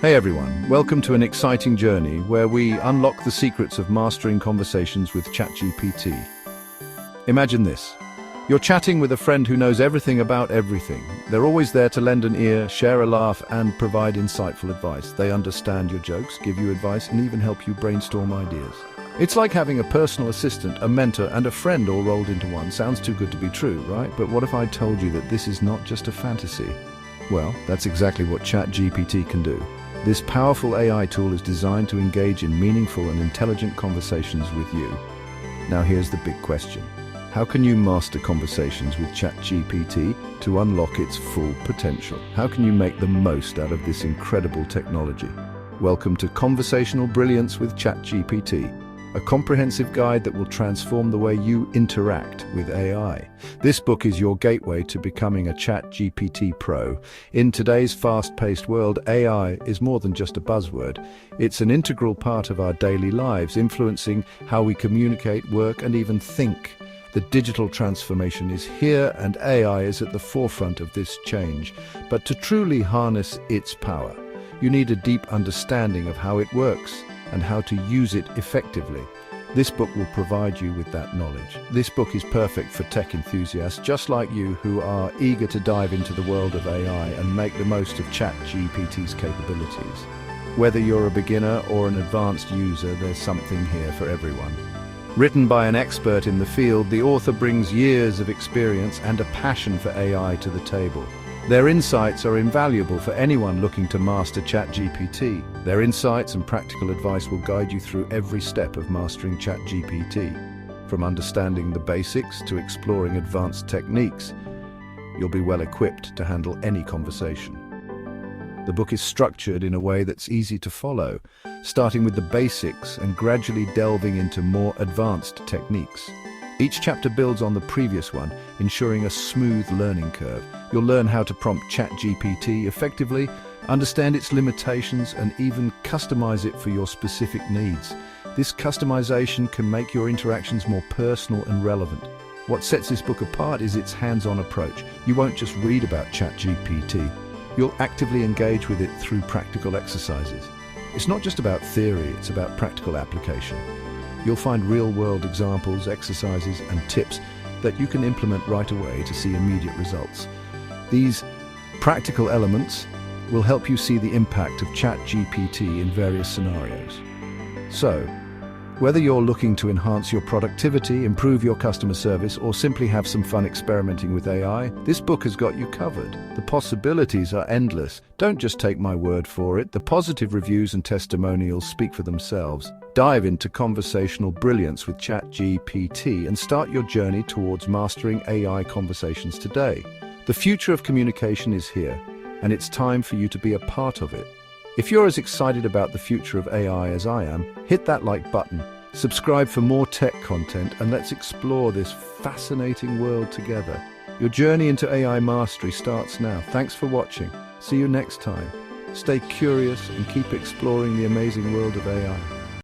Hey everyone, welcome to an exciting journey where we unlock the secrets of mastering conversations with ChatGPT. Imagine this. You're chatting with a friend who knows everything about everything. They're always there to lend an ear, share a laugh, and provide insightful advice. They understand your jokes, give you advice, and even help you brainstorm ideas. It's like having a personal assistant, a mentor, and a friend all rolled into one. Sounds too good to be true, right? But what if I told you that this is not just a fantasy? Well, that's exactly what ChatGPT can do. This powerful AI tool is designed to engage in meaningful and intelligent conversations with you. Now here's the big question. How can you master conversations with ChatGPT to unlock its full potential? How can you make the most out of this incredible technology? Welcome to Conversational Brilliance with ChatGPT, a comprehensive guide that will transform the way you interact with AI. This book is your gateway to becoming a ChatGPT pro. In today's fast-paced world, AI is more than just a buzzword. It's an integral part of our daily lives, influencing how we communicate, work, and even think. The digital transformation is here, and AI is at the forefront of this change. But to truly harness its power, you need a deep understanding of how it works and how to use it effectively. This book will provide you with that knowledge. This book is perfect for tech enthusiasts just like you who are eager to dive into the world of AI and make the most of ChatGPT's capabilities. Whether you're a beginner or an advanced user, there's something here for everyone. Written by an expert in the field, the author brings years of experience and a passion for AI to the table. Their insights are invaluable for anyone looking to master ChatGPT. Their insights and practical advice will guide you through every step of mastering ChatGPT. From understanding the basics to exploring advanced techniques, you'll be well equipped to handle any conversation. The book is structured in a way that's easy to follow, starting with the basics and gradually delving into more advanced techniques. Each chapter builds on the previous one, ensuring a smooth learning curve. You'll learn how to prompt ChatGPT effectively, understand its limitations, and even customize it for your specific needs. This customization can make your interactions more personal and relevant. What sets this book apart is its hands-on approach. You won't just read about ChatGPT. You'll actively engage with it through practical exercises. It's not just about theory, it's about practical application. You'll find real-world examples, exercises, and tips that you can implement right away to see immediate results. These practical elements will help you see the impact of ChatGPT in various scenarios. So, whether you're looking to enhance your productivity, improve your customer service, or simply have some fun experimenting with AI, this book has got you covered. The possibilities are endless. Don't just take my word for it. The positive reviews and testimonials speak for themselves. Dive into conversational brilliance with ChatGPT and start your journey towards mastering AI conversations today. The future of communication is here, and it's time for you to be a part of it. If you're as excited about the future of AI as I am, hit that like button, subscribe for more tech content, and let's explore this fascinating world together. Your journey into AI mastery starts now. Thanks for watching. See you next time. Stay curious and keep exploring the amazing world of AI.